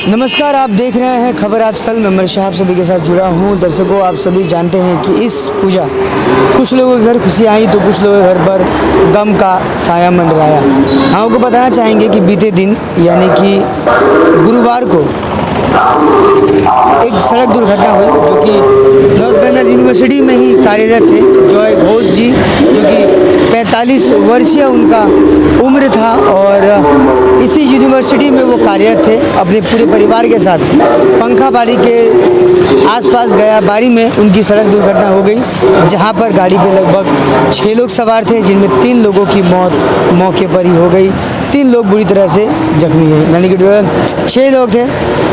नमस्कार, आप देख रहे हैं खबर आजकल। मैं मर्शा आप सभी के साथ जुड़ा हूं। दर्शकों, आप सभी जानते हैं कि इस पूजा कुछ लोगों के घर खुशी आई तो कुछ लोगों के घर पर गम का साया मंडराया। हम आपको बताना चाहेंगे कि बीते दिन यानी कि गुरुवार को एक सड़क दुर्घटना हुई जो कि नॉर्थ बंगाल यूनिवर्सिटी में ही कार्यरत थे जॉय घोष जी, जो कि 45 वर्षीय उनका उम्र था और इसी यूनिवर्सिटी में वो कार्यरत थे। अपने पूरे परिवार के साथ पंखाबाड़ी के आसपास गया बाड़ी में उनकी सड़क दुर्घटना हो गई, जहां पर गाड़ी पे लगभग 6 लोग सवार थे, जिनमें 3 लोगों की मौत मौके पर ही हो गई। 3 लोग बुरी तरह से जख्मी हैं, यानी कि 6 लोग थे।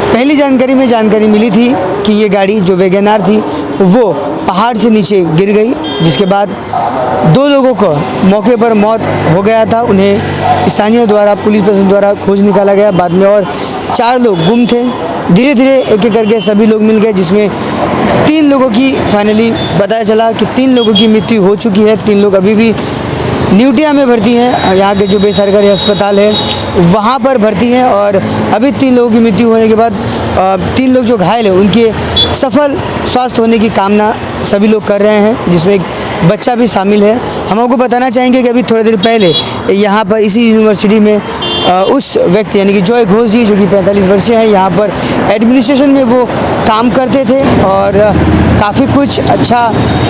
पहली जानकारी मिली थी कि ये गाड़ी जो वैगनआर थी वो पहाड़ से नीचे गिर गई, जिसके बाद 2 लोगों को मौके पर मौत हो गया था। उन्हें स्थानीय द्वारा पुलिस प्रशासन द्वारा खोज निकाला गया। बाद में और 4 लोग गुम थे। धीरे धीरे एक एक करके सभी लोग मिल गए, जिसमें 3 लोगों की फाइनली पता चला कि 3 लोगों की मृत्यु हो चुकी है। 3 लोग अभी भी न्यूटिया में भर्ती हैं, यहाँ के जो बेसरकारी अस्पताल है वहाँ पर भर्ती हैं। और अभी 3 लोगों की मृत्यु होने के बाद 3 लोग जो घायल हैं उनके सफल स्वास्थ्य होने की कामना सभी लोग कर रहे हैं, जिसमें एक बच्चा भी शामिल है। हम आपको बताना चाहेंगे कि अभी थोड़ी देर पहले यहाँ पर इसी यूनिवर्सिटी में उस व्यक्ति यानी कि जॉय घोष जी, जो कि 45 वर्षीय है, यहाँ पर एडमिनिस्ट्रेशन में वो काम करते थे और काफ़ी कुछ अच्छा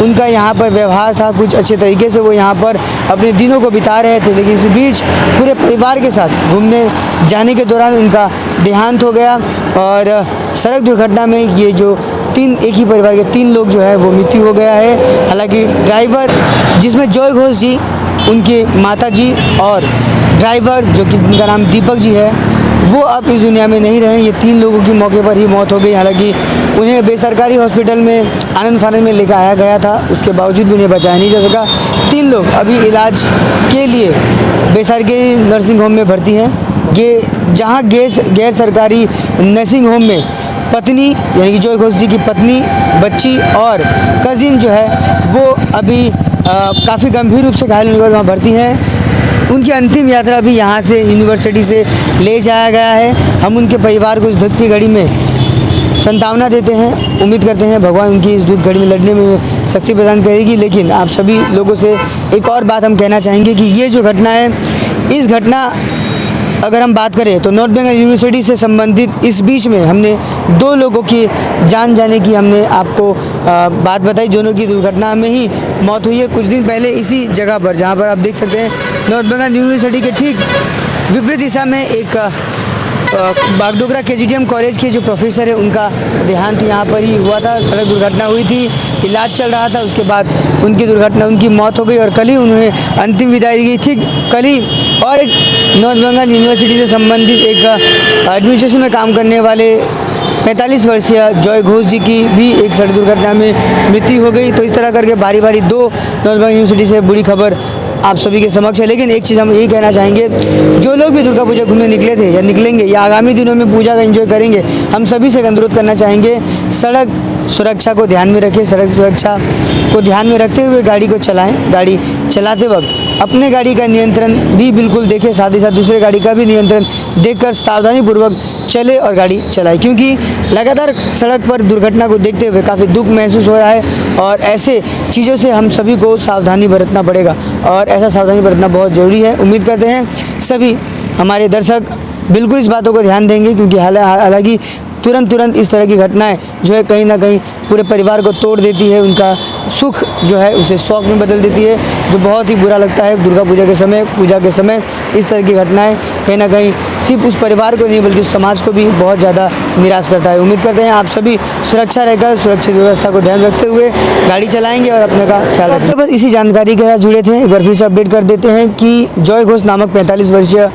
उनका यहाँ पर व्यवहार था। कुछ अच्छे तरीके से वो यहाँ पर अपने दिनों को बिता रहे थे, लेकिन इस बीच पूरे परिवार के साथ घूमने जाने के दौरान उनका देहांत हो गया। और सड़क दुर्घटना में ये जो एक ही परिवार के 3 लोग जो है वो मृत्यु हो गया है। हालांकि ड्राइवर, जिसमें जॉय घोष जी, उनके माता जी और ड्राइवर जो कि जिनका नाम दीपक जी है, वो अब इस दुनिया में नहीं रहे। ये 3 लोगों की मौके पर ही मौत हो गई। हालांकि उन्हें बेसरकारी हॉस्पिटल में आनंद फानंद में लेकर आया गया था, उसके बावजूद भी उन्हें बचाया नहीं जा सका। 3 लोग अभी इलाज के लिए बेसरकारी नर्सिंग होम में भर्ती हैं। जहाँ गैर सरकारी नर्सिंग होम में पत्नी यानी कि जॉय घोष जी की पत्नी, बच्ची और कजिन जो है वो अभी काफ़ी गंभीर रूप से घायल होकर वहाँ भर्ती हैं। उनकी अंतिम यात्रा भी यहाँ से यूनिवर्सिटी से ले जाया गया है। हम उनके परिवार को इस दुख की घड़ी में संतावना देते हैं। उम्मीद करते हैं भगवान उनकी इस दुख घड़ी में लड़ने में शक्ति प्रदान करेगी। लेकिन आप सभी लोगों से एक और बात हम कहना चाहेंगे कि ये जो घटना है, इस घटना अगर हम बात करें तो नॉर्थ बंगाल यूनिवर्सिटी से संबंधित इस बीच में हमने 2 लोगों की जान जाने की हमने आपको बात बताई। दोनों की दुर्घटना में ही मौत हुई है कुछ दिन पहले इसी जगह पर, जहां पर आप देख सकते हैं नॉर्थ बंगाल यूनिवर्सिटी के ठीक विपरीत दिशा में एक बागडोगरा KGTM कॉलेज के जो प्रोफेसर है उनका देहांत यहाँ पर ही हुआ था। सड़क दुर्घटना हुई थी, इलाज चल रहा था, उसके बाद उनकी मौत हो गई और कल ही उन्हें अंतिम विदाई दी गई। ठीक कल ही और एक नॉर्थ बंगाल यूनिवर्सिटी से संबंधित एक एडमिनिस्ट्रेशन में काम करने वाले 45 वर्षीय जॉय घोष जी की भी एक सड़क दुर्घटना में मृत्यु हो गई। तो इस तरह करके बारी बारी 2 नॉर्थ बंगाल यूनिवर्सिटी से बुरी खबर आप सभी के समक्ष है। लेकिन एक चीज़ हम यही कहना चाहेंगे, जो लोग भी दुर्गा पूजा घूमने निकले थे या निकलेंगे या आगामी दिनों में पूजा का एंजॉय करेंगे, हम सभी से अनुरोध करना चाहेंगे, सड़क सुरक्षा को ध्यान में रखें। सड़क सुरक्षा को ध्यान में रखते हुए गाड़ी को चलाएं। गाड़ी चलाते वक्त अपने गाड़ी का नियंत्रण भी बिल्कुल देखें, साथ ही साथ दूसरे गाड़ी का भी नियंत्रण देखकर सावधानीपूर्वक चले और गाड़ी चलाएं, क्योंकि लगातार सड़क पर दुर्घटना को देखते हुए काफ़ी दुख महसूस हो रहा है और ऐसे चीज़ों से हम सभी को सावधानी बरतना पड़ेगा और ऐसा सावधानी बरतना बहुत ज़रूरी है। उम्मीद करते हैं सभी हमारे दर्शक बिल्कुल इस बातों को ध्यान देंगे, क्योंकि हालांकि तुरंत इस तरह की घटनाएं जो है कहीं ना कहीं पूरे परिवार को तोड़ देती है। उनका सुख जो है उसे शौक में बदल देती है, जो बहुत ही बुरा लगता है। दुर्गा पूजा के समय इस तरह की घटनाएं कहीं ना कहीं सिर्फ उस परिवार को नहीं बल्कि उस समाज को भी बहुत ज़्यादा निराश करता है। उम्मीद करते हैं आप सभी सुरक्षा रहकर सुरक्षित व्यवस्था को ध्यान रखते हुए गाड़ी चलाएंगे और अपने का ख्याल रखेंगे। बस इसी जानकारी के साथ जुड़े थे, एक बार फिर से अपडेट कर देते हैं कि जॉय घोष नामक 45 वर्षीय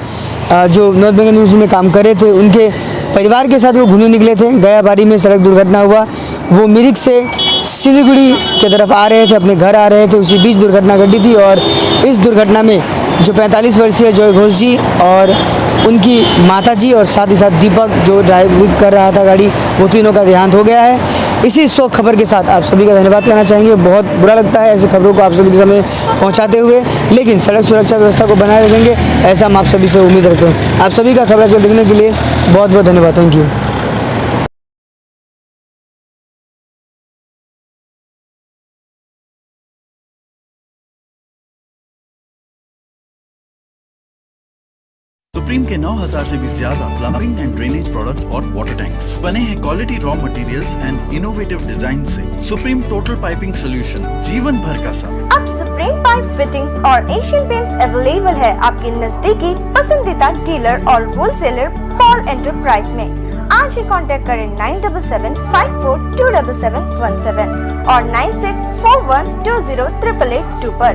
जो नॉर्थ बंगाल यूनिवर्सिटी में काम कर रहे थे, उनके परिवार के साथ वो घूमने निकले थे। गयाबाड़ी में सड़क दुर्घटना हुआ। वो मिरिक से सिलीगुड़ी की तरफ आ रहे थे, अपने घर आ रहे थे, उसी बीच दुर्घटना घटी थी। और इस दुर्घटना में जो 45 वर्षीय जॉय घोष जी और उनकी माताजी और साथ ही साथ दीपक जो ड्राइव कर रहा था गाड़ी, वो तीनों का देहांत हो गया है। इसी शोक खबर के साथ आप सभी का धन्यवाद करना चाहेंगे। बहुत बुरा लगता है ऐसे खबरों को आप सभी के सामने पहुंचाते हुए, लेकिन सड़क सुरक्षा व्यवस्था को बनाए रखेंगे ऐसा हम आप सभी से उम्मीद रखते हैं। आप सभी का खबर देखने के लिए बहुत बहुत धन्यवाद। Thank you. सुप्रीम के 9000 से भी ज्यादा प्लम्बिंग एंड ड्रेनेज प्रोडक्ट्स और वाटर टैंक्स बने हैं quality raw materials and innovative design से। सुप्रीम टोटल पाइपिंग सोल्यूशन, जीवन भर का साथ। अब सुप्रीम पाइप फिटिंग्स और एशियन पेंट्स अवेलेबल है आपके नजदीकी पसंदीदा डीलर और होलसेलर पॉल एंटरप्राइज में। आज ही कांटेक्ट करें 9775427717 और 9641208882 पर।